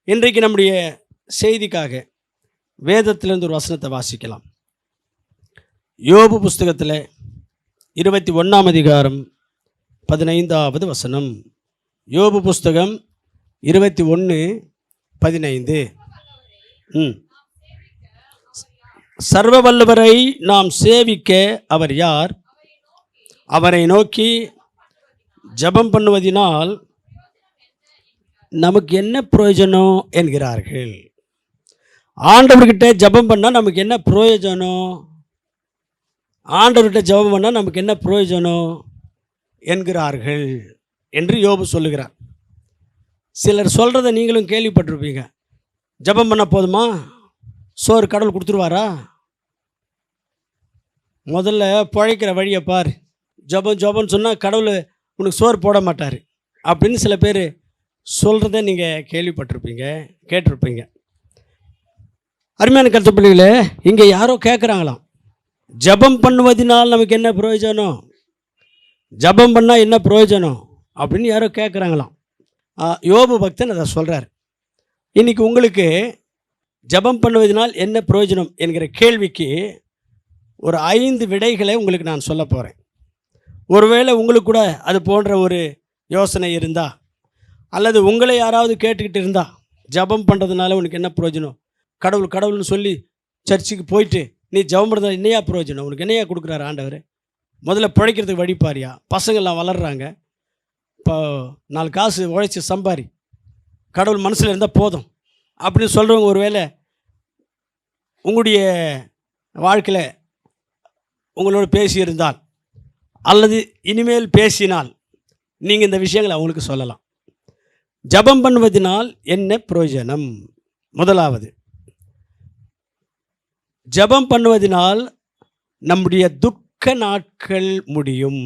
இன்றைக்கு நம்முடைய செய்திக்காக வேதத்திலிருந்து ஒரு வசனத்தை வாசிக்கலாம். யோபு புஸ்தகத்தில் 21ஆம் அதிகாரம் 15வது வசனம். யோபு புஸ்தகம் 21:15. சர்வ வல்லவரை நாம் சேவிக்க அவர் யார்? அவரை நோக்கி ஜெபம் பண்ணுவதினால் நமக்கு என்ன பிரயோஜனம் என்கிறார்கள். ஆண்டவர்கிட்ட ஜெபம் பண்ணால் நமக்கு என்ன பிரயோஜனம்? ஆண்டவர்கிட்ட ஜெபம் பண்ணால் நமக்கு என்ன பிரயோஜனம் என்கிறார்கள் என்று யோபு சொல்லுகிறார். சிலர் சொல்கிறத நீங்களும் கேள்விப்பட்டிருப்பீங்க. ஜெபம் பண்ண போதுமா? சோறு கடவுள் கொடுத்துருவாரா? முதல்ல பிழைக்கிற வழியை பார். ஜெபம்னு சொன்னால் கடவுள் உனக்கு சோறு போட மாட்டார் அப்படின்னு சில பேர் சொல்கிறத நீங்கள் கேள்விப்பட்டிருப்பீங்க, கேட்டிருப்பீங்க. அருமையான கருத்து பிள்ளைகளே, இங்கே யாரோ கேட்குறாங்களாம், ஜெபம் பண்ணுவதனால் நமக்கு என்ன பிரயோஜனம்? ஜெபம் பண்ணால் என்ன பிரயோஜனம் அப்படின்னு யாரோ கேட்குறாங்களாம். யோபு பக்தன் அதை சொல்கிறார். இன்றைக்கி உங்களுக்கு ஜெபம் பண்ணுவதனால் என்ன பிரயோஜனம் என்கிற கேள்விக்கு ஒரு 5 விடைகளை உங்களுக்கு நான் சொல்ல போகிறேன். ஒருவேளை உங்களுக்கு கூட அது போன்ற ஒரு யோசனை இருந்தால், அல்லது உங்களை யாராவது கேட்டுக்கிட்டு இருந்தால், ஜெபம் பண்ணுறதுனால உனக்கு என்ன பிரயோஜனம்? கடவுள்னு சொல்லி சர்ச்சுக்கு போயிட்டு நீ ஜெபம் பண்ணுறதுனால என்னையா பிரயோஜனம்? உனக்கு என்னையா கொடுக்குறாரு ஆண்டவர்? முதல்ல பிழைக்கிறதுக்கு வழிப்பாரியா? பசங்கள்லாம் வளர்கிறாங்க, இப்போ 4 காசு உழைச்சி சம்பாரி, கடவுள் மனசில் இருந்தால் போதும் அப்படின்னு சொல்கிறவங்க ஒருவேளை உங்களுடைய வாழ்க்கையில் உங்களோட பேசியிருந்தால், அல்லது இனிமேல் பேசினால் நீங்கள் இந்த விஷயங்களை அவங்களுக்கு சொல்லலாம். ஜெபம் பண்ணுவதனால் என்ன பிரயோஜனம்? முதலாவது, ஜெபம் பண்ணுவதனால் நம்முடைய துக்க நாட்கள் முடியும்.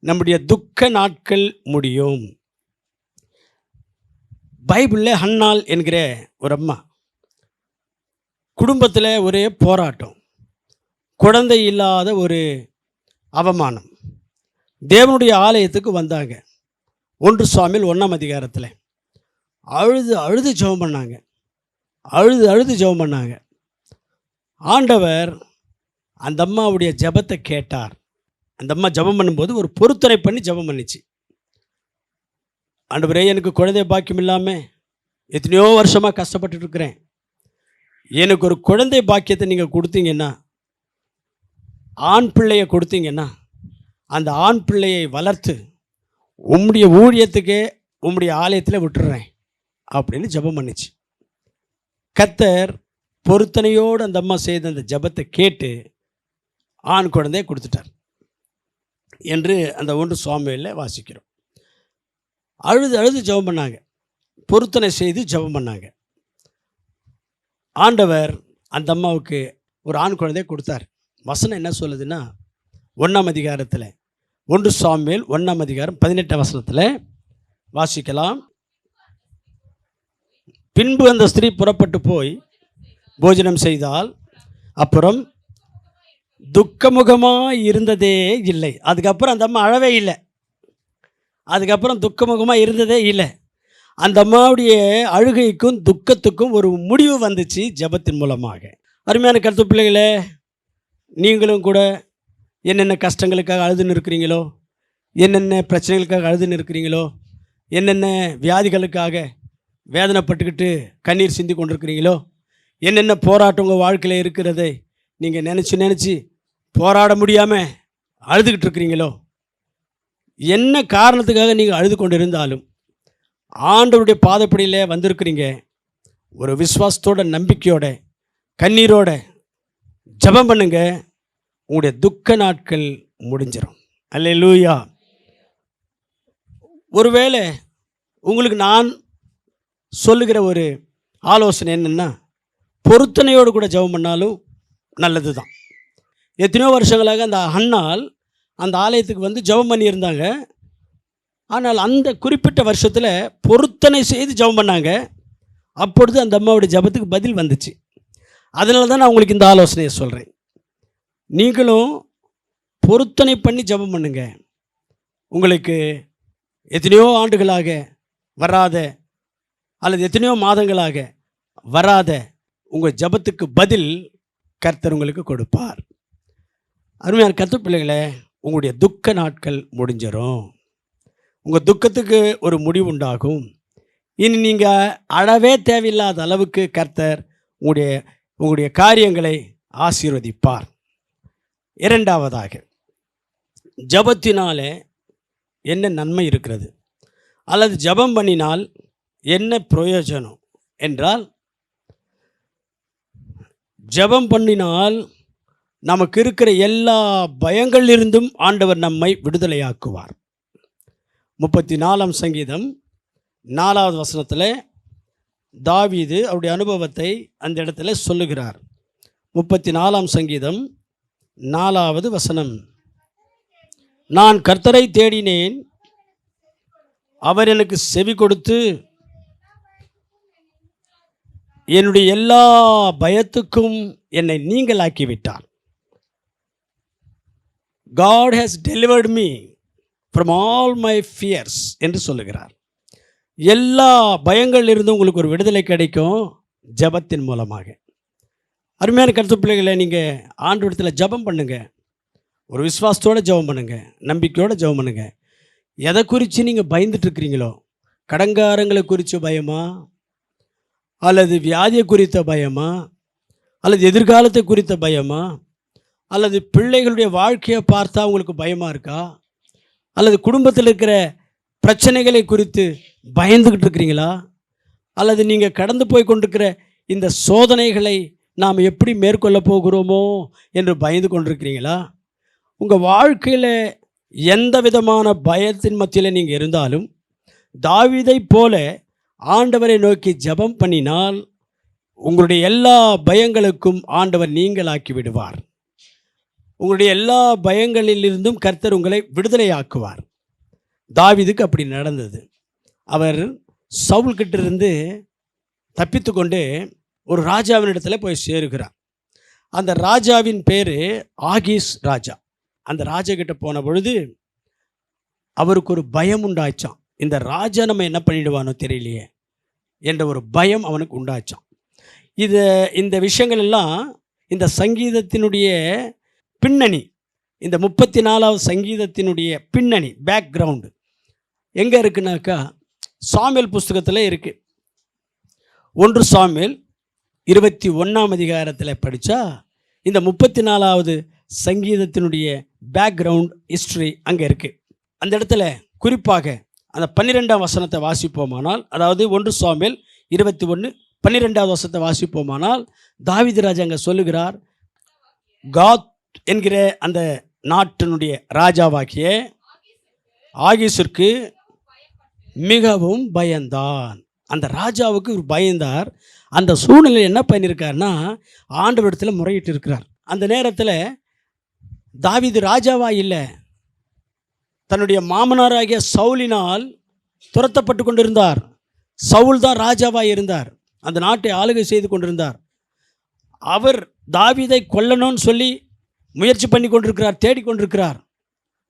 நம்முடைய துக்க நாட்கள் முடியும். பைபிளில் ஹன்னாள் என்கிற ஒரு அம்மா, குடும்பத்தில் ஒரே போராட்டம், குழந்தை இல்லாத ஒரு அவமானம். தேவனுடைய ஆலயத்துக்கு வந்தாங்க. 1 சாமுவேல் 1ஆம் அதிகாரத்தில் அழுது ஜெபம் பண்ணாங்க. அழுது ஜெபம் பண்ணாங்க. ஆண்டவர் அந்த அம்மாவுடைய ஜெபத்தை கேட்டார். அந்த அம்மா ஜெபம் பண்ணும்போது ஒரு பொருத்தனை பண்ணி ஜெபம் பண்ணிச்சு. ஆண்டவரே, எனக்கு குழந்தை பாக்கியம் இல்லாமல் எத்தனையோ வருஷமாக கஷ்டப்பட்டு இருக்கிறேன். எனக்கு ஒரு குழந்தை பாக்கியத்தை நீங்கள் கொடுத்தீங்கன்னா, ஆண் பிள்ளையை கொடுத்தீங்கன்னா, அந்த ஆண் பிள்ளையை வளர்த்து உம்முடைய ஊழியத்துக்கே உம்முடைய ஆலயத்தில் விட்டுறேன் அப்படின்னு ஜெபம் பண்ணிச்சு. கர்த்தர் பொருத்தனையோடு அந்த அம்மா செய்த அந்த ஜெபத்தை கேட்டு ஆண் குழந்தையை கொடுத்துட்டார் என்று அந்த 1 சாமுவேலில் வாசிக்கிறோம். அழுது ஜெபம் பண்ணாங்க, பொருத்தனை செய்து ஜெபம் பண்ணாங்க. ஆண்டவர் அந்த அம்மாவுக்கு ஒரு ஆண் குழந்தையை கொடுத்தார். வசனம் என்ன சொல்லுதுன்னா, 1ஆம் அதிகாரத்தில் 1 சாமுவேல் 1ஆம் அதிகாரம் 18 வசனத்தில் வாசிக்கலாம். பின்பு அந்த ஸ்திரீ புறப்பட்டு போய் போஜனம் செய்தால், அப்புறம் துக்கமுகமாக இருந்ததே இல்லை. அதுக்கப்புறம் அந்த அம்மா அழவே இல்லை. அதுக்கப்புறம் துக்கமுகமாக இருந்ததே இல்லை. அந்த அம்மாவுடைய அழுகைக்கும் துக்கத்துக்கும் ஒரு முடிவு வந்துச்சு ஜெபத்தின் மூலமாக. அருமையான கருத்து பிள்ளைகளே, நீங்களும் கூட என்னென்ன கஷ்டங்களுக்காக அழுதுன்னு இருக்கிறீங்களோ, என்னென்ன பிரச்சனைகளுக்காக அழுதுன்னு இருக்கிறீங்களோ, என்னென்ன வியாதிகளுக்காக வேதனைப்பட்டுக்கிட்டு கண்ணீர் சிந்தி கொண்டிருக்கிறீங்களோ, என்னென்ன போராட்டம் உங்கள் வாழ்க்கையில் இருக்கிறதை நீங்கள் நினச்சி போராட முடியாமல் அழுதுகிட்டு இருக்கிறீங்களோ, என்ன காரணத்துக்காக நீங்கள் அழுது கொண்டு இருந்தாலும் ஆண்டவருடைய பாதப்படியில் வந்திருக்கிறீங்க. ஒரு விசுவாசத்தோட, நம்பிக்கையோட, கண்ணீரோட ஜெபம் பண்ணுங்க. உங்களுடைய துக்க நாட்கள் முடிஞ்சிடும். அல்லேலூயா. ஒருவேளை உங்களுக்கு நான் சொல்லுகிற ஒரு ஆலோசனை என்னென்னா, பொருத்தனையோடு கூட ஜெபம் பண்ணாலும் நல்லது தான். எத்தனையோ வருஷங்களாக அந்த ஹன்னாள் அந்த ஆலயத்துக்கு வந்து ஜெபம் பண்ணியிருந்தாங்க. ஆனால் அந்த குறிப்பிட்ட வருஷத்தில் பொருத்தனை செய்து ஜெபம் பண்ணாங்க. அப்பொழுது அந்த அம்மாவுடைய ஜெபத்துக்கு பதில் வந்துச்சு. அதனால தான் நான் உங்களுக்கு இந்த ஆலோசனையை சொல்கிறேன். நீங்களும் பொருத்தனை பண்ணி ஜெபம் பண்ணுங்க. உங்களுக்கு எத்தனையோ ஆண்டுகளாக வராத அல்லது எத்தனையோ மாதங்களாக வராத உங்கள் ஜெபத்துக்கு பதில் கர்த்தர் உங்களுக்கு கொடுப்பார். அருமையான கர்த்தர் பிள்ளைகளே, உங்களுடைய துக்க நாட்கள் முடிஞ்சிடும். உங்கள் துக்கத்துக்கு ஒரு முடிவு உண்டாகும். இனி நீங்கள் அழவே தேவையில்லாத அளவுக்கு கர்த்தர் உங்களுடைய காரியங்களை ஆசீர்வதிப்பார். இரண்டாவதாக, ஜெபத்தினாலே என்ன நன்மை இருக்கிறது அல்லது ஜெபம் பண்ணினால் என்ன பிரயோஜனம் என்றால், ஜெபம் பண்ணினால் நமக்கு இருக்கிற எல்லா பயங்களிலிருந்தும் ஆண்டவர் நம்மை விடுதலையாக்குவார். 34ஆம் சங்கீதம் 4வது வசனத்தில் தாவீது அவருடைய அனுபவத்தை அந்த இடத்துல சொல்லுகிறார். 34ஆம் சங்கீதம் 4வது வசனம், நான் கர்த்தரை தேடினேன், அவர் எனக்கு செவி கொடுத்து என்னுடைய எல்லா பயத்துக்கும் என்னை நீங்களாக்கிவிட்டார். God has delivered me from all my fears என்று சொல்லுகிறார். எல்லா பயங்களிலிருந்து உங்களுக்கு ஒரு விடுதலை கிடைக்கும் ஜெபத்தின் மூலமாக. அருமையான கருத்து பிள்ளைகளை, நீங்கள் ஆண்டவரிடத்தில் ஜெபம் பண்ணுங்க. ஒரு விசுவாசத்தோடு ஜெபம் பண்ணுங்க, நம்பிக்கையோடு ஜெபம் பண்ணுங்க. எதை குறித்து நீங்கள் பயந்துட்டு இருக்கிறீங்களோ, கடங்காரங்களை குறித்து பயமா, அல்லது வியாதியை குறித்த பயமா, அல்லது எதிர்காலத்தை குறித்த பயமா, அல்லது பிள்ளைகளுடைய வாழ்க்கையை பார்த்தா உங்களுக்கு பயமாக இருக்கா, அல்லது குடும்பத்தில் இருக்கிற பிரச்சனைகளை குறித்து பயந்துக்கிட்டு இருக்கிறீங்களா, அல்லது நீங்கள் கடந்து போய் கொண்டிருக்கிற இந்த சோதனைகளை நாம் எப்படி மேற்கொள்ள போகிறோமோ என்று பயந்து கொண்டிருக்கிறீங்களா? உங்கள் வாழ்க்கையில் எந்த விதமான பயத்தின் மத்தியில் நீங்கள் இருந்தாலும் தாவீதை போல ஆண்டவரை நோக்கி ஜெபம் பண்ணினால் உங்களுடைய எல்லா பயங்களுக்கும் ஆண்டவர் நீங்களாக்கி விடுவார். உங்களுடைய எல்லா பயங்களிலிருந்தும் கர்த்தர் உங்களை விடுதலையாக்குவார். தாவீதுக்கு அப்படி நடந்தது. அவர் சவுல்கிட்டிருந்து தப்பித்து கொண்டு ஒரு ராஜாவினிடத்தில் போய் சேருகிறார். அந்த ராஜாவின் பேர் ஆகீஸ் ராஜா. அந்த ராஜா கிட்ட போன பொழுது அவருக்கு ஒரு பயம் உண்டாச்சான். இந்த ராஜா நம்ம என்ன பண்ணிடுவானோ தெரியலையே என்ற ஒரு பயம் அவனுக்கு உண்டாச்சான். இந்த விஷயங்கள் எல்லாம் இந்த சங்கீதத்தினுடைய பின்னணி, இந்த 34வது சங்கீதத்தினுடைய பின்னணி, பேக்ரவுண்டு எங்கே இருக்குனாக்கா சாமுவேல் புஸ்தகத்தில் இருக்குது. 1 சாமுவேல் 21ஆம் அதிகாரத்தில் படித்தா இந்த 34வது சங்கீதத்தினுடைய பேக்ரவுண்ட் ஹிஸ்ட்ரி அங்கே இருக்குது. அந்த இடத்துல குறிப்பாக அந்த 12ஆம் வசனத்தை வாசிப்போமானால், அதாவது 1 சாமுவேல் 21:12வது வசனத்தை வாசிப்போமானால், தாவீது ராஜா அங்கே சொல்லுகிறார், காத் என்கிற அந்த நாட்டினுடைய ராஜாவாகிய ஆகீஸிற்கு மிகவும் பயந்தான். அந்த ராஜாவுக்கு ஒரு பயந்தார். அந்த சூழ்நிலையில் என்ன பண்ணியிருக்காருன்னா ஆண்டவரிடத்தில் முறையிட்டு இருக்கிறார். அந்த நேரத்தில் தாவீது ராஜாவா இல்லை, தன்னுடைய மாமனாராகிய சவுலினால் துரத்தப்பட்டு கொண்டிருந்தார். சவுல் தான் ராஜாவாக இருந்தார், அந்த நாட்டை ஆளுகை செய்து கொண்டிருந்தார். அவர் தாவீதை கொல்லணும்னு சொல்லி முயற்சி பண்ணி கொண்டிருக்கிறார், தேடிக்கொண்டிருக்கிறார்.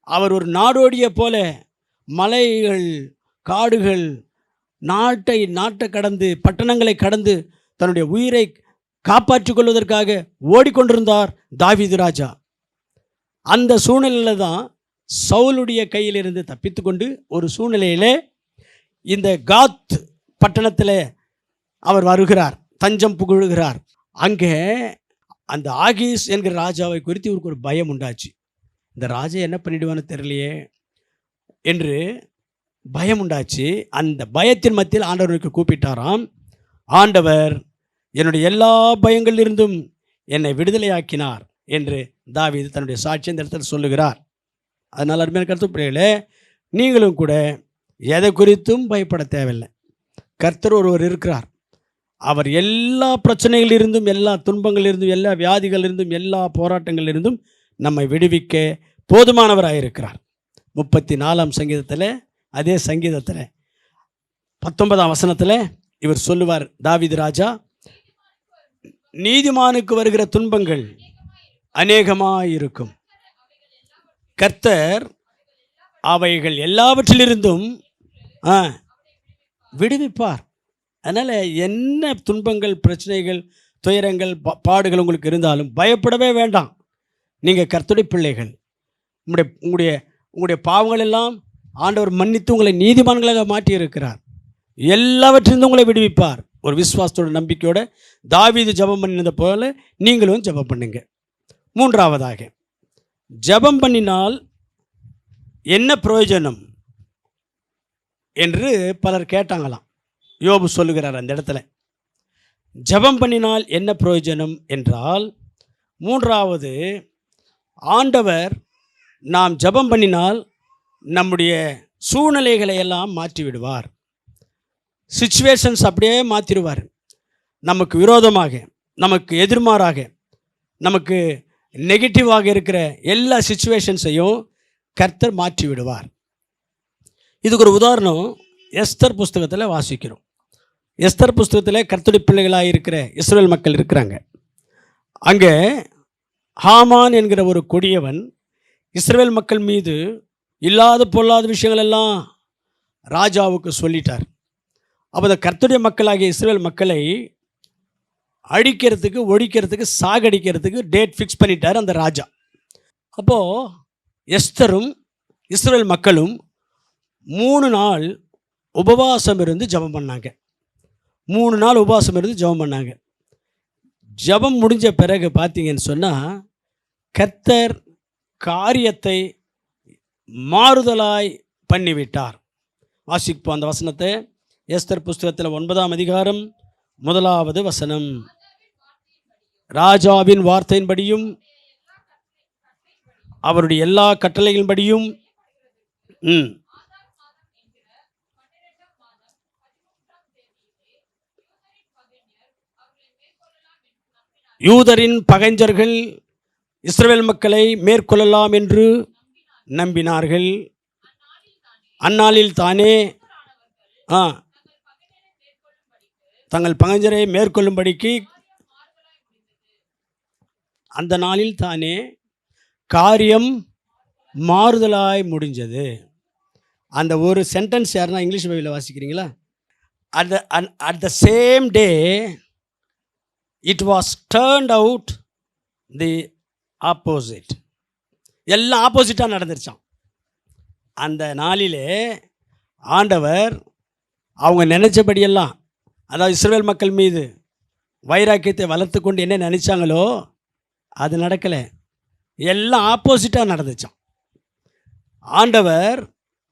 அவர் ஒரு நாடோடியை போல மலைகள், காடுகள், நாட்டை கடந்து, பட்டணங்களை கடந்து தன்னுடைய உயிரை காப்பாற்றிக் கொள்வதற்காக ஓடிக்கொண்டிருந்தார் தாவீது ராஜா. அந்த சூழ்நிலையில் தான் சவுலுடைய கையிலிருந்து தப்பித்து கொண்டு ஒரு சூழ்நிலையிலே இந்த காத் பட்டணத்தில் அவர் வருகிறார், தஞ்சம் புகழுகிறார். அங்கே அந்த ஆகீஸ் என்கிற ராஜாவை குறித்து இவருக்கு ஒரு பயம் உண்டாச்சு. இந்த ராஜா என்ன பண்ணிடுவான்னு தெரியலையே என்று பயம் உண்டாச்சு. அந்த பயத்தின் மத்தியில் ஆண்டவருக்கு கூப்பிட்டாராம். ஆண்டவர் என்னுடைய எல்லா பயங்களிலிருந்தும் என்னை விடுதலையாக்கினார் என்று தாவீது தன்னுடைய சாட்சி இந்த இடத்துல சொல்லுகிறார். அதனால் அருமையான கருத்து பிள்ளைகளே, நீங்களும் கூட எதை குறித்தும் பயப்பட தேவையில்லை. கர்த்தர் ஒருவர் இருக்கிறார். அவர் எல்லா பிரச்சனைகளிலிருந்தும், எல்லா துன்பங்களிலிருந்தும், எல்லா வியாதிகளிலிருந்தும், எல்லா போராட்டங்களிலிருந்தும் நம்மை விடுவிக்க போதுமானவராக இருக்கிறார். 34ஆம் சங்கீதத்தில், அதே சங்கீதத்தில் 19ஆம் வசனத்தில் இவர் சொல்லுவார், தாவீது ராஜா, நீதிமானுக்கு வருகிற துன்பங்கள் அநேகமாயிருக்கும், கர்த்தர் அவைகள் எல்லாவற்றிலிருந்தும் விடுவிப்பார். அதனால் என்ன துன்பங்கள், பிரச்சனைகள், துயரங்கள், பாடுகள் உங்களுக்கு இருந்தாலும் பயப்படவே வேண்டாம். நீங்கள் கர்த்தருடைய பிள்ளைகள். உங்களுடைய உங்களுடைய உங்களுடைய பாவங்கள் எல்லாம் ஆண்டவர் மன்னித்து உங்களை நீதிமான்களாக மாற்றியிருக்கிறார். எல்லாவற்றிலிருந்து உங்களை விடுவிப்பார். ஒரு விசுவாசத்தோட நம்பிக்கையோட தாவீது ஜெபம் பண்ணினது போல நீங்களும் ஜெபம் பண்ணுங்க. மூன்றாவதாக, ஜெபம் பண்ணினால் என்ன பிரயோஜனம் என்று பலர் கேட்டாங்களாம். யோபு சொல்லுகிறார் அந்த இடத்துல, ஜெபம் பண்ணினால் என்ன பிரயோஜனம் என்றால், மூன்றாவது, ஆண்டவர் நாம் ஜெபம் பண்ணினால் நம்முடைய சூழ்நிலைகளை எல்லாம் மாற்றி விடுவார். சிச்சுவேஷன்ஸ் அப்படியே மாற்றிடுவார். நமக்கு விரோதமாக, நமக்கு எதிர்மாறாக, நமக்கு நெகட்டிவாக இருக்கிற எல்லா சிச்சுவேஷன்ஸையும் கர்த்தர் மாற்றி விடுவார். இதுக்கு ஒரு உதாரணம் எஸ்தர் புஸ்தகத்தில் வாசிக்கிறோம். எஸ்தர் புஸ்தகத்தில் கர்த்தருடைய பிள்ளைகளாக இருக்கிற இஸ்ரவேல் மக்கள் இருக்கிறாங்க. அங்கே ஹாமான் என்கிற ஒரு கொடியவன் இஸ்ரவேல் மக்கள் மீது இல்லாத பொல்லாத விஷயங்கள் எல்லாம் ராஜாவுக்கு சொல்லிட்டார். அப்போ அந்த கர்த்தருடைய மக்களாகிய இஸ்ரவேல் மக்களை அழிக்கிறதுக்கு, ஒழிக்கிறதுக்கு, சாகடிக்கிறதுக்கு டேட் ஃபிக்ஸ் பண்ணிட்டார் அந்த ராஜா. அப்போது எஸ்தரும் இஸ்ரவேல் மக்களும் 3 நாள் உபவாசம் இருந்து ஜெபம் பண்ணாங்க. 3 நாள் உபவாசம் இருந்து ஜெபம் பண்ணாங்க. ஜெபம் முடிஞ்ச பிறகு பார்த்தீங்கன்னு சொன்னால் கர்த்தர் காரியத்தை மாறுதலாய் பண்ணிவிட்டார். வாசிப்போம் அந்த வசனத்தை. எஸ்தர் புஸ்தகத்தில் 9ஆம் அதிகாரம் 1வது வசனம். ராஜாவின் வார்த்தையின்படியும் அவருடைய எல்லா கட்டளைகளின்படியும் யூதரின் பகைஞர்கள் இஸ்ரவேல் மக்களை மேற்கொள்ளலாம் என்று நம்பினார்கள். அந்நாளில் தானே தங்கள் பகைஞரை மேற்கொள்ளும்படிக்கு அந்த நாளில் தானே காரியம் மாறுதலாய் முடிஞ்சது. அந்த ஒரு சென்டென்ஸ் யாருன்னா இங்கிலீஷ் பைபிளில் வாசிக்கிறீங்களா? at the same day it was turned out the opposite. எல்லாம் ஆப்போசிட்டாக நடந்துருச்சான். அந்த நாளிலே ஆண்டவர் அவங்க நினச்சபடியெல்லாம், அதாவது இஸ்ரவேல் மக்கள் மீது வைராக்கியத்தை வளர்த்து கொண்டு என்ன நினச்சாங்களோ அது நடக்கலை. எல்லாம் ஆப்போசிட்டாக நடந்துச்சான். ஆண்டவர்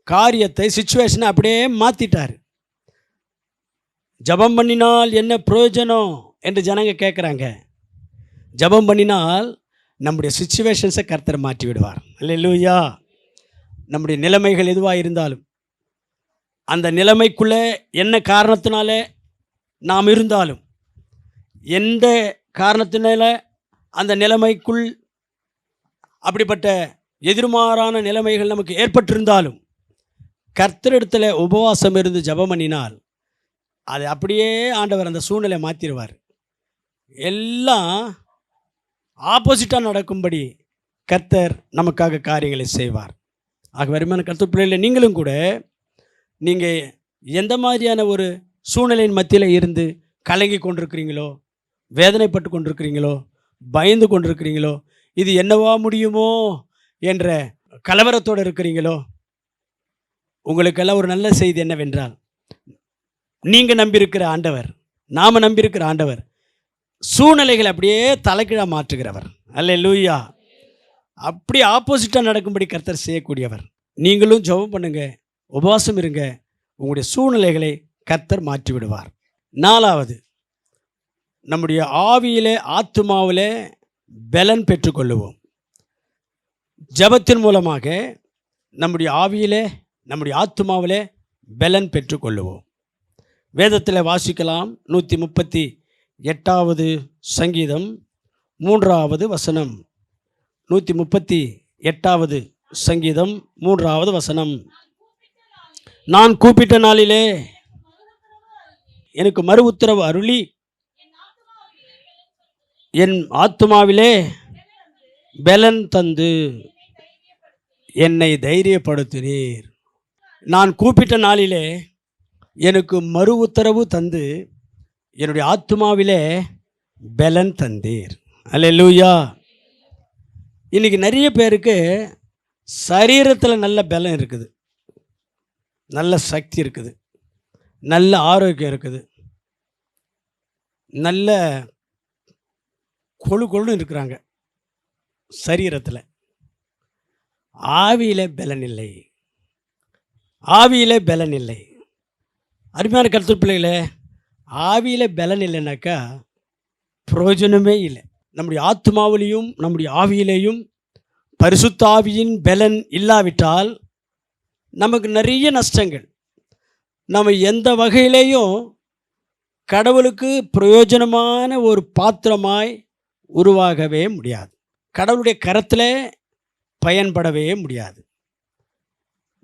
காரியத்தை, சிச்சுவேஷனை அப்படியே மாற்றிட்டார். ஜெபம் பண்ணினால் என்ன பிரயோஜனம் என்று ஜனங்க கேட்குறாங்க. ஜெபம் பண்ணினால் நம்முடைய சிச்சுவேஷன்ஸை கர்த்தர் மாற்றி விடுவார். அல்லேலூயா. நம்முடைய நிலைமைகள் எதுவாக இருந்தாலும், அந்த நிலைமைக்குள்ளே என்ன காரணத்தினால நாம் இருந்தாலும், எந்த காரணத்தினால அந்த நிலைமைக்குள் அப்படிப்பட்ட எதிர்மாறான நிலைமைகள் நமக்கு ஏற்பட்டிருந்தாலும், கர்த்தரிடத்தில் உபவாசம் இருந்து ஜெபம் பண்ணினால் அது அப்படியே ஆண்டவர் அந்த சூழ்நிலை மாற்றிடுவார். எல்லாம் ஆப்போசிட்டாக நடக்கும்படி கர்த்தர் நமக்காக காரியங்களை செய்வார். ஆக வருமான கர்த்தர் பிள்ளைகளை நீங்களும் கூட, நீங்கள் எந்த மாதிரியான ஒரு சூழ்நிலையின் மத்தியில் இருந்து கலங்கி கொண்டிருக்கிறீங்களோ, வேதனைப்பட்டு கொண்டிருக்கிறீங்களோ, பயந்து கொண்டிருக்கிறீங்களோ, இது என்னவா முடியுமோ என்ற கலவரத்தோடு இருக்கிறீங்களோ, உங்களுக்கெல்லாம் ஒரு நல்ல செய்தி என்னவென்றால், நீங்கள் நம்பியிருக்கிற ஆண்டவர், நாம் நம்பியிருக்கிற ஆண்டவர் சூழ்நிலைகளை அப்படியே தலைகீழாக மாற்றுகிறவர். அல்லேலூயா. அப்படி ஆப்போசிட்டாக நடக்கும்படி கர்த்தர் செய்யக்கூடியவர். நீங்களும் ஜெபம் பண்ணுங்க, உபவாசம் இருங்க, உங்களுடைய சூழ்நிலைகளை கர்த்தர் மாற்றி விடுவார். 4வது, நம்முடைய ஆவியிலே, ஆத்துமாவிலே பலன் பெற்றுக்கொள்ளுவோம். ஜெபத்தின் மூலமாக நம்முடைய ஆவியிலே, நம்முடைய ஆத்துமாவிலே பலன் பெற்றுக்கொள்ளுவோம். வேதத்தில் வாசிக்கலாம். 138வது சங்கீதம் 3வது வசனம். 138வது சங்கீதம் 3வது வசனம். நான் கூப்பிட்ட நாளிலே எனக்கு மறு உத்தரவு அருளி என் ஆத்துமாவிலே பலன் தந்து என்னை தைரியப்படுத்தினீர். நான் கூப்பிட்ட நாளிலே எனக்கு மறு உத்தரவு தந்து என்னுடைய ஆத்துமாவிலே பலன் தந்தீர். அல்லேலூயா. இன்னைக்கு நிறைய பேருக்கு சரீரத்தில் நல்ல பலம் இருக்குது, நல்ல சக்தி இருக்குது, நல்ல ஆரோக்கியம் இருக்குது, நல்ல கொழுன்னு இருக்கிறாங்க சரீரத்தில். ஆவியிலே பலன் இல்லை, ஆவியிலே பலன் இல்லை. அருமையான கர்த்தர் பிள்ளைகளே, ஆவியிலே பலன் இல்லைனாக்கா பிரயோஜனமே இல்லை. நம்முடைய ஆத்மாவிலையும் நம்முடைய ஆவியிலேயும் பரிசுத்த ஆவியின் பலன் இல்லாவிட்டால் நமக்கு நிறைய நஷ்டங்கள். நம்ம எந்த வகையிலேயும் கடவுளுக்கு பிரயோஜனமான ஒரு பாத்திரமாய் உருவாகவே முடியாது, கடவுளுடைய கரத்தில் பயன்படவே முடியாது.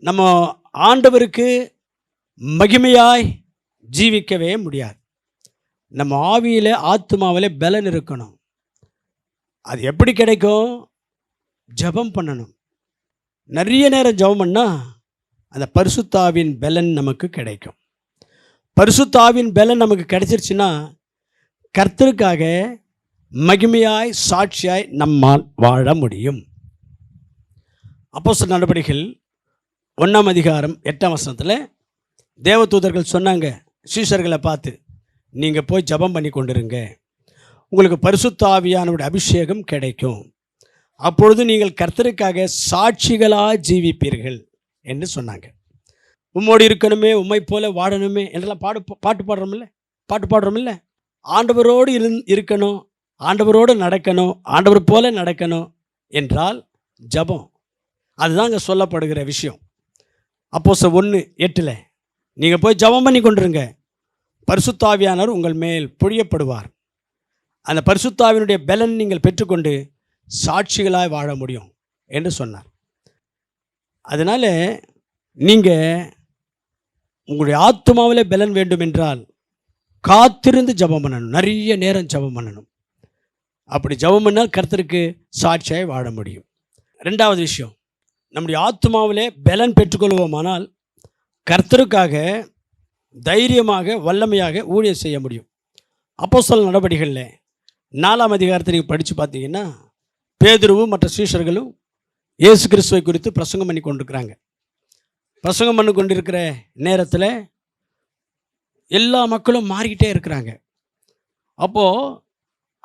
நம்ம ஆண்டவருக்கு மகிமையாய் ஜீவிக்கவே முடியாது. நம்ம ஆவியில் ஆத்மாவில் பலன் இருக்கணும். அது எப்படி கிடைக்கும்? ஜெபம் பண்ணணும். நிறைய நேரம் ஜெபம் பண்ணால் அந்த பரிசுத்தாவின் பலன் நமக்கு கிடைக்கும். பரிசுத்தாவின் பலன் நமக்கு கிடைச்சிருச்சுன்னா கர்த்தருக்காக மகிமையாய் சாட்சியாய் நம்மால் வாழ முடியும். அப்போஸ்தலர் நடபடிகள் 1ஆம் அதிகாரம் 8ஆம் வசனத்தில் தேவதூதர்கள் சொன்னாங்க சீஷர்களை பார்த்து, நீங்கள் போய் ஜெபம் பண்ணி கொண்டிருங்க, உங்களுக்கு பரிசுத்த ஆவியானவருடைய அபிஷேகம் கிடைக்கும், அப்பொழுது நீங்கள் கர்த்தருக்காக சாட்சிகளாக ஜீவிப்பீர்கள் என்று சொன்னாங்க. உம்மோடு இருக்கணுமே, உம்மை போல வாழணுமே என்றெல்லாம் பாட்டு பாடுறோமில்ல. ஆண்டவரோடு இருக்கணும், ஆண்டவரோடு நடக்கணும், ஆண்டவர் போல நடக்கணும் என்றால் ஜெபம். அதுதான் அங்கே சொல்லப்படுகிற விஷயம். அப்போஸ்தலர் 1:8 நீங்கள் போய் ஜெபம் பண்ணி கொண்டிருங்க, பரிசுத்த ஆவியானவர் உங்கள் மேல் பொழியப்படுவார், அந்த பரிசுத்த ஆவியினுடைய பலன் நீங்கள் பெற்றுக்கொண்டு சாட்சிகளாய் வாழ முடியும் என்று சொன்னார். அதனால் நீங்கள் உங்களுடைய ஆத்துமாவில் பலன் வேண்டும் என்றால் காத்திருந்து ஜெபம் பண்ணணும், நிறைய நேரம் ஜெபம் பண்ணணும். அப்படி ஜெபம் பண்ணால் கர்த்தருக்கு சாட்சியாய் வாழ முடியும். ரெண்டாவது விஷயம், நம்முடைய ஆத்துமாவிலே பலன் பெற்றுக்கொள்வோமானால் கர்த்தருக்காக தைரியமாக வல்லமையாக ஊழியம் செய்ய முடியும். அப்போஸ்தலர் நடபடிகளில் 4ஆம் அதிகாரத்தை நீங்கள் படித்து பார்த்தீங்கன்னா பேதுருவும் மற்ற சீஷர்களும் இயேசு கிறிஸ்துவை குறித்து பிரசங்கம் பண்ணி கொண்டிருக்கிறாங்க. பிரசங்கம் பண்ணி கொண்டிருக்கிற நேரத்தில் எல்லா மக்களும் மாறிக்கிட்டே இருக்கிறாங்க. அப்போது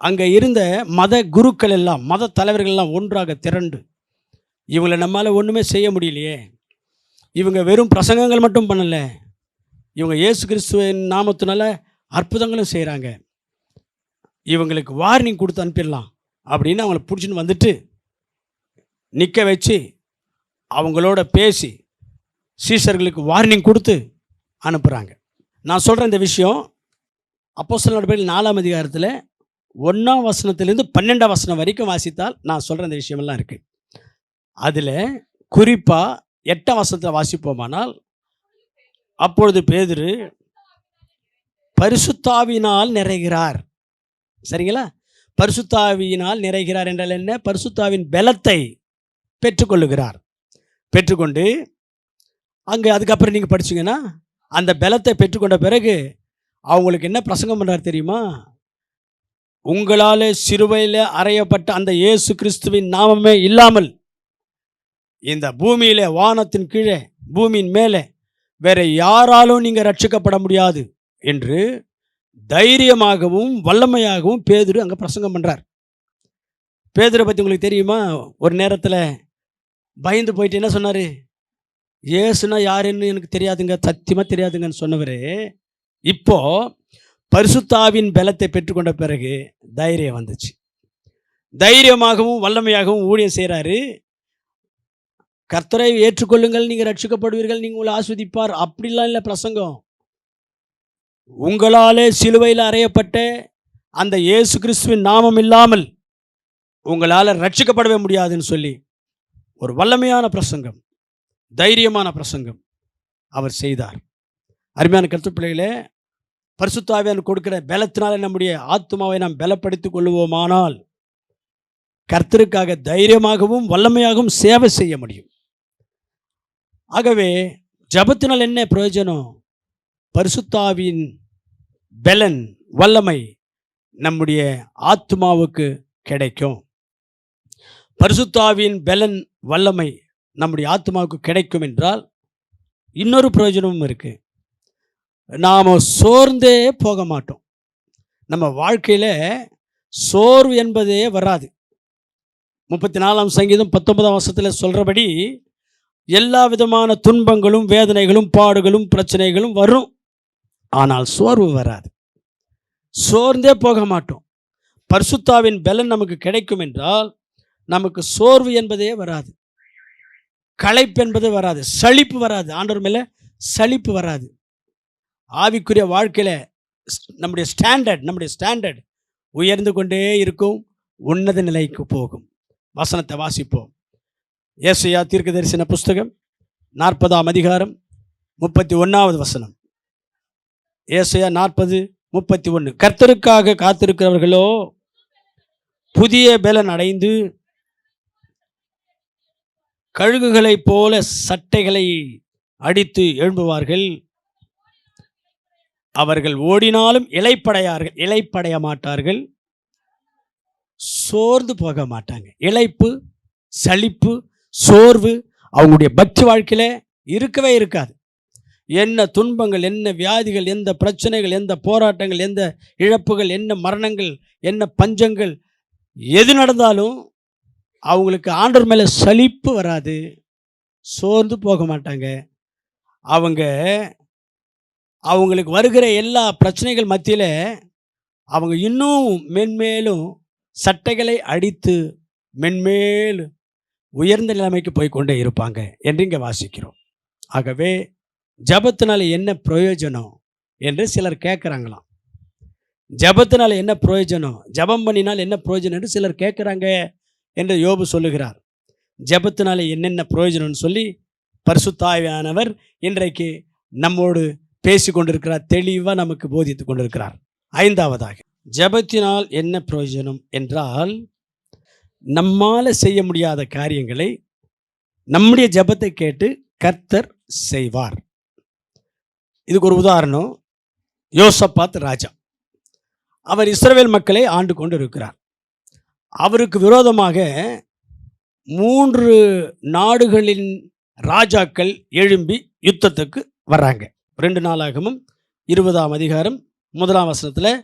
அங்கே இருந்த மத குருக்கள் எல்லாம், மத தலைவர்கள் எல்லாம் ஒன்றாக திரண்டு, இவங்களை நம்மளால் ஒன்றுமே செய்ய முடியலையே, இவங்க வெறும் பிரசங்கங்கள் மட்டும் பண்ணலை, இவங்க இயேசு கிறிஸ்துவின் நாமத்தினால அற்புதங்களும் செய்கிறாங்க, இவங்களுக்கு வார்னிங் கொடுத்து அனுப்பிடலாம் அப்படின்னு அவங்கள பிடிச்சின்னு வந்துட்டு நிற்க வச்சு அவங்களோட பேசி சீஷர்களுக்கு வார்னிங் கொடுத்து அனுப்புகிறாங்க. நான் சொல்கிற இந்த விஷயம் அப்போஸ்தலர் நடபடிகள் 4ஆம் அதிகாரத்தில் 1ஆம் வசனத்திலிருந்து 12ஆம் வசனம் வரைக்கும் வாசித்தால் நான் சொல்கிற இந்த விஷயமெல்லாம் இருக்குது. அதில் குறிப்பாக 8ஆம் வசனத்தில் வாசிப்போமானால், அப்பொழுது பேதுரு பரிசுத்தாவினால் நிறைகிறார். சரிங்களா? பரிசுத்தாவியினால் நிறைகிறார் என்றால் என்ன? பரிசுத்தாவின் பலத்தை பெற்றுக்கொள்ளுகிறார். பெற்றுக்கொண்டு அங்கே அதுக்கப்புறம் நீங்கள் படிச்சிங்கன்னா அந்த பலத்தை பெற்றுக்கொண்ட பிறகு அவங்களுக்கு என்ன பிரசங்கம் பண்ணுறார் தெரியுமா? உங்களால் சிலுவையில் அறையப்பட்ட அந்த இயேசு கிறிஸ்துவின் நாமமே இல்லாமல் இந்த பூமியில், வானத்தின் கீழே, பூமியின் மேலே வேற யாராலும் நீங்கள் ரட்சிக்கப்பட முடியாது என்று தைரியமாகவும் வல்லமையாகவும் பேதுரு அங்கே பிரசங்கம் பண்ணுறார். பேதுரை பற்றி உங்களுக்கு தெரியுமா? ஒரு நேரத்தில் பயந்து போயிட்டு என்ன சொன்னார்? இயேசுனா யாருன்னு எனக்கு தெரியாதுங்க, சத்தியமாக தெரியாதுங்கன்னு சொன்னவர் இப்போது பரிசுத்தாவின் பலத்தை பெற்றுக்கொண்ட பிறகு தைரியம் வந்துச்சு. தைரியமாகவும் வல்லமையாகவும் ஊழியம் செய்கிறாரு. கர்த்தரை ஏற்றுக்கொள்ளுங்கள், நீங்கள் ரட்சிக்கப்படுவீர்கள், நீங்கள் உங்களை ஆஸ்வதிப்பார், அப்படிலாம் இல்லை பிரசங்கம். உங்களாலே சிலுவையில் அறையப்பட்ட அந்த இயேசு கிறிஸ்துவின் நாமம் இல்லாமல் உங்களால் ரட்சிக்கப்படவே முடியாதுன்னு சொல்லி ஒரு வல்லமையான பிரசங்கம், தைரியமான பிரசங்கம் அவர் செய்தார். அருமையான கர்த்தர் பிள்ளைகளே, பரிசுத்த ஆவியானவர் கொடுக்கிற பலத்தினாலே நம்முடைய ஆத்துமாவை நாம் பலப்படுத்திக் கொள்வோமானால் கர்த்தருக்காக தைரியமாகவும் வல்லமையாகவும் சேவை செய்ய முடியும். ஆகவே ஜெபத்தினால் என்ன பிரயோஜனம்? பரிசுத்தாவின் பலன் வல்லமை நம்முடைய ஆத்மாவுக்கு கிடைக்கும். பரிசுத்தாவின் பலன் வல்லமை நம்முடைய ஆத்மாவுக்கு கிடைக்கும் என்றால் இன்னொரு பிரயோஜனமும் இருக்குது. நாம் சோர்ந்தே போக மாட்டோம். நம்ம வாழ்க்கையில் சோர்வு என்பதே வராது. 34ஆம் சங்கீதம் 19ஆம் வசனத்தில் சொல்கிறபடி எல்லா விதமான துன்பங்களும் வேதனைகளும் பாடுகளும் பிரச்சனைகளும் வரும், ஆனால் சோர்வு வராது. சோர்ந்தே போக மாட்டோம். பரிசுத்தாவின் பலன் நமக்கு கிடைக்கும் என்றால் நமக்கு சோர்வு என்பதே வராது, களைப்பு என்பது வராது, சலிப்பு வராது. ஆண்டவர் மேலே சலிப்பு வராது. ஆவிக்குரிய வாழ்க்கையில் நம்முடைய ஸ்டாண்டர்ட் உயர்ந்து கொண்டே இருக்கும், உன்னத நிலைக்கு போகும். வசனத்தை வாசிப்போம். ஏசாயா தீர்க்கதரிசன புஸ்தகம் 40ஆம் அதிகாரம் 31வது வசனம். ஏசாயா 40:31. கர்த்தருக்காக காத்திருக்கிறவர்களோ புதிய பலன் அடைந்து கழுகுகளைப் போல சட்டைகளை அடித்து எழும்புவார்கள். அவர்கள் ஓடினாலும் இளைப்படைய மாட்டார்கள், சோர்ந்து போக மாட்டாங்க. இளைப்பு, சலிப்பு, சோர்வு அவங்களுடைய பக்தி வாழ்க்கையில் இருக்கவே இருக்காது. என்ன துன்பங்கள், என்ன வியாதிகள், எந்த பிரச்சனைகள், எந்த போராட்டங்கள், எந்த இழப்புகள், என்ன மரணங்கள், என்ன பஞ்சங்கள் எது நடந்தாலும் அவங்களுக்கு ஆண்டவர் மேலே சலிப்பு வராது, சோர்ந்து போக மாட்டாங்க. அவங்களுக்கு வருகிற எல்லா பிரச்சனைகள் மத்தியில் அவங்க இன்னும் மென்மேலும் சட்டைகளை அடித்து மென்மேலும் உயர்ந்த நிலைமைக்கு போய் கொண்டே இருப்பாங்க என்று இங்கே வாசிக்கிறோம். ஆகவே ஜபத்தினால என்ன பிரயோஜனம் என்று சிலர் கேட்குறாங்களாம். ஜபத்தினால என்ன பிரயோஜனம், ஜபம் பண்ணினால் என்ன பிரயோஜனம் என்று சிலர் கேட்குறாங்க என்று யோபு சொல்லுகிறார். ஜபத்தினால என்னென்ன பிரயோஜனம்னு சொல்லி பரிசுத்த ஆவியானவர் இன்றைக்கு நம்மோடு பேசி கொண்டிருக்கிறார், தெளிவாக நமக்கு போதித்து கொண்டிருக்கிறார். 5வதாக, ஜபத்தினால் என்ன பிரயோஜனம் என்றால், நம்மால் செய்ய முடியாத காரியங்களை நம்முடைய ஜபத்தை கேட்டு கர்த்தர் செய்வார். இதுக்கு ஒரு உதாரணம், யோசபாத் ராஜா. அவர் இஸ்ரவேல் மக்களை ஆண்டு கொண்டு இருக்கிறார். அவருக்கு விரோதமாக 3 நாடுகளின் ராஜாக்கள் எழும்பி யுத்தத்துக்கு வர்றாங்க. 2 நாளாகமும் 20ஆம் அதிகாரம் 1ஆம் வசனத்தில்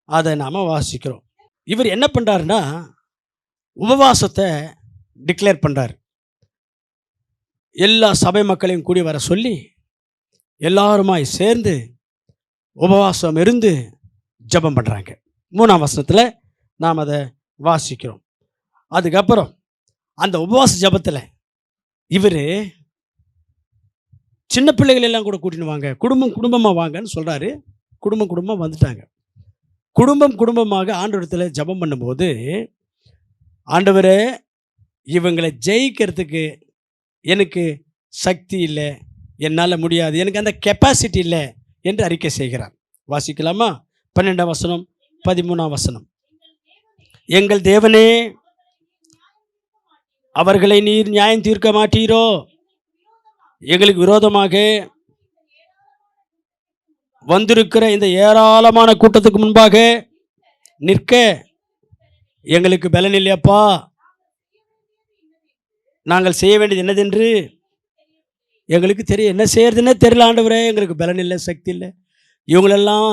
அதை நாம் வாசிக்கிறோம். இவர் என்ன பண்ணுறாருன்னா, உபவாசத்தை டிக்ளேர் பண்ணுறார். எல்லா சபை மக்களையும் கூடி வர சொல்லி எல்லாருமாய் சேர்ந்து உபவாசம் இருந்து ஜபம் பண்ணுறாங்க. 3ஆம் வசனத்தில் நாம் அதை வாசிக்கிறோம். அதுக்கப்புறம் அந்த உபவாச ஜபத்தில் இவர் சின்ன பிள்ளைகள் எல்லாம் கூட கூட்டின்னு வாங்க, குடும்பமாக வாங்கன்னு சொல்கிறாரு. குடும்பமாக வந்துட்டாங்க. குடும்பமாக ஆண்டவரத்தில் ஜபம் பண்ணும்போது, ஆண்டவரே இவங்களை ஜெயிக்கிறதுக்கு எனக்கு சக்தி இல்லை, என்னால் முடியாது, எனக்கு அந்த கெப்பாசிட்டி இல்லை என்று அறிக்கை செய்கிறார். வாசிக்கலாமா? 12ஆம் வசனம், 13ஆம் வசனம். எங்கள் தேவனே, அவர்களை நீர் நியாயம் தீர்க்க மாட்டீரோ? எங்களுக்கு விரோதமாக வந்திருக்கிற இந்த ஏராளமான கூட்டத்துக்கு முன்பாக நிற்க எங்களுக்கு பலன் இல்லையப்பா. நாங்கள் செய்ய வேண்டியது என்னதென்று எங்களுக்கு தெரியும். என்ன செய்யறதுன்னே தெரியல ஆண்டவரே, எங்களுக்கு பலன் இல்லை, சக்தி இல்லை. இவங்களெல்லாம்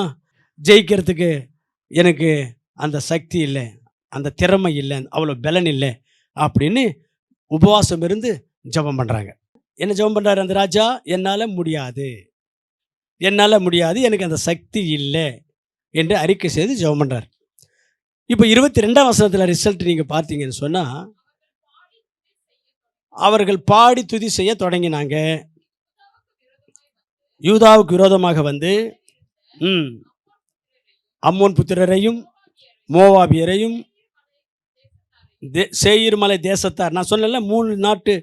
ஜெயிக்கிறதுக்கு எனக்கு அந்த சக்தி இல்லை, அந்த திறமை இல்லை, அவ்வளோ பலன் இல்லை அப்படின்னு உபவாசம் இருந்து ஜபம் பண்ணுறாங்க. என்ன ஜபம் பண்ணுறாரு அந்த ராஜா? என்னால் முடியாது, எனக்கு அந்த சக்தி இல்லை என்று அறிக்கை செய்து ஜபம் பண்ணுறார். இப்போ 22ஆம் வசனத்தில் ரிசல்ட் நீங்கள் பார்த்தீங்கன்னு சொன்னால், அவர்கள் பாடி துதி செய்ய தொடங்கினாங்க. யூதாவுக்கு விரோதமாக வந்து அம்மோன் புத்திரரையும் மோவாபியரையும் சேயீர் மலை தேசத்தார், நான் சொல்லல 3 நாட்டு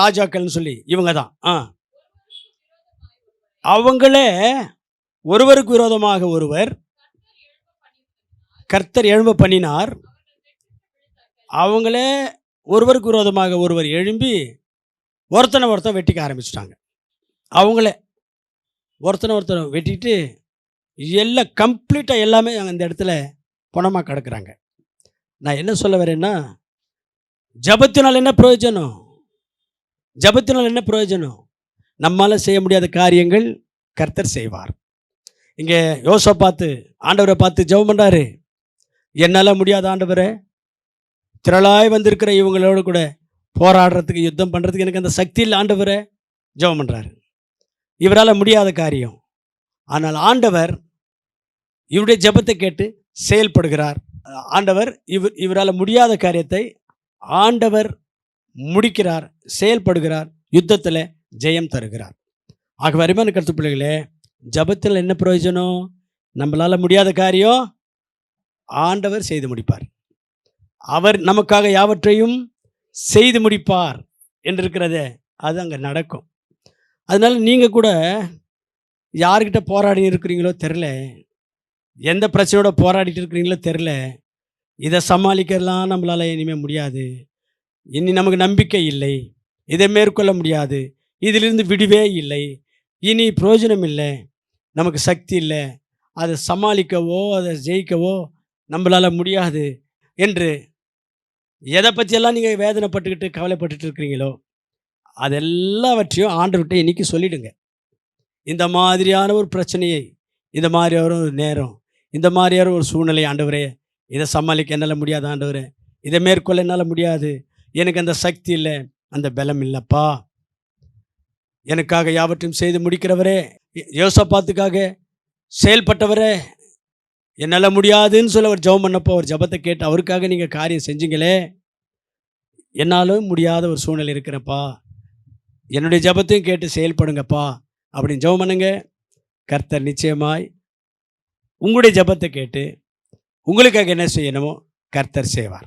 ராஜாக்கள்னு சொல்லி, இவங்க தான். அவங்களே ஒருவருக்கு விரோதமாக ஒருவர் கர்த்தர் எழும்ப பண்ணினார். அவங்களே ஒருவருக்கு விரோதமாக ஒருவர் எழும்பி ஒருத்தனை வெட்டிக்க ஆரம்பிச்சிட்டாங்க. அவங்களே ஒருத்தனை வெட்டிட்டு எல்லாம் கம்ப்ளீட்டாக எல்லாமே அந்த இடத்துல பணமாக கிடக்குறாங்க. நான் என்ன சொல்ல வரேன்னா, ஜெபத்தினால் என்ன பிரயோஜனம்? ஜெபத்தினால் என்ன பிரயோஜனம்? நம்மால் செய்ய முடியாத காரியங்கள் கர்த்தர் செய்வார். இங்கே யோசபாத்து ஆண்டவரை பார்த்து ஜெபம் பண்ணுறாரு. என்னால் முடியாத ஆண்டவரே, திரளாய் வந்திருக்கிற இவங்களோட கூட போராடுறதுக்கு, யுத்தம் பண்ணுறதுக்கு எனக்கு அந்த சக்தி இல்லை ஆண்டவரே, ஜெபம் பண்ணுறாரு. இவரால் முடியாத காரியம். ஆனால் ஆண்டவர் இவருடைய ஜெபத்தை கேட்டு செயல்படுகிறார். ஆண்டவர் இவரால் முடியாத காரியத்தை ஆண்டவர் முடிக்கிறார், செயல்படுகிறார், யுத்தத்தில் ஜெயம் தருகிறார். ஆகவே அருமையான கருத்து பிள்ளைகளே, ஜெபத்தில் என்ன பிரயோஜனம்? நம்மளால் முடியாத காரியம் ஆண்டவர் செய்து முடிப்பார். அவர் நமக்காக யாவற்றையும் செய்து முடிப்பார் என்று இருக்கிறதே, அது அங்கே நடக்கும். அதனால் நீங்கள் கூட யார்கிட்ட போராடி இருக்கிறீங்களோ தெரில, எந்த பிரச்சனையோட போராடிட்டு இருக்கிறீங்களோ தெரில, இதை சமாளிக்கலாம் நம்மளால் இனிமேல் முடியாது, இனி நமக்கு நம்பிக்கை இல்லை, இதை மேற்கொள்ள முடியாது, இதிலிருந்து விடுவே இல்லை, இனி பிரயோஜனம் இல்லை, நமக்கு சக்தி இல்லை, அதை சமாளிக்கவோ அதை ஜெயிக்கவோ நம்மளால் முடியாது என்று எதை பற்றியெல்லாம் நீங்கள் வேதனைப்பட்டுக்கிட்டு கவலைப்பட்டுட்டு இருக்கிறீங்களோ அதெல்லாவற்றையும் ஆண்டவர்கிட்ட இன்றைக்கி சொல்லிவிடுங்க. இந்த மாதிரியான ஒரு பிரச்சனையை, இந்த மாதிரியான ஒரு நேரம், இந்த மாதிரியான ஒரு சூழ்நிலை, ஆண்டவரே இதை சமாளிக்க என்னால் முடியாது, ஆண்டவரே இதை மேற்கொள்ள என்னால் முடியாது, எனக்கு அந்த சக்தி இல்லை, அந்த பலம் இல்லைப்பா, எனக்காக யாவற்றையும் செய்து முடிக்கிறவரே, யோசபாத்துக்காக செயல்பட்டவரே, என்னால் முடியாதுன்னு சொல்ல ஒரு ஜெபம் பண்ணப்போ, ஒரு ஜெபத்தை கேட்டு அவருக்காக நீங்கள் காரியம் செஞ்சீங்களே, என்னாலும் முடியாத ஒரு சூழ்நிலை இருக்கிறப்பா, என்னுடைய ஜெபத்தையும் கேட்டு செயல்படுங்கப்பா அப்படின்னு ஜெபம் பண்ணுங்க. கர்த்தர் நிச்சயமாய் உங்களுடைய ஜெபத்தை கேட்டு உங்களுக்காக என்ன செய்யணுமோ கர்த்தர் செய்வார்.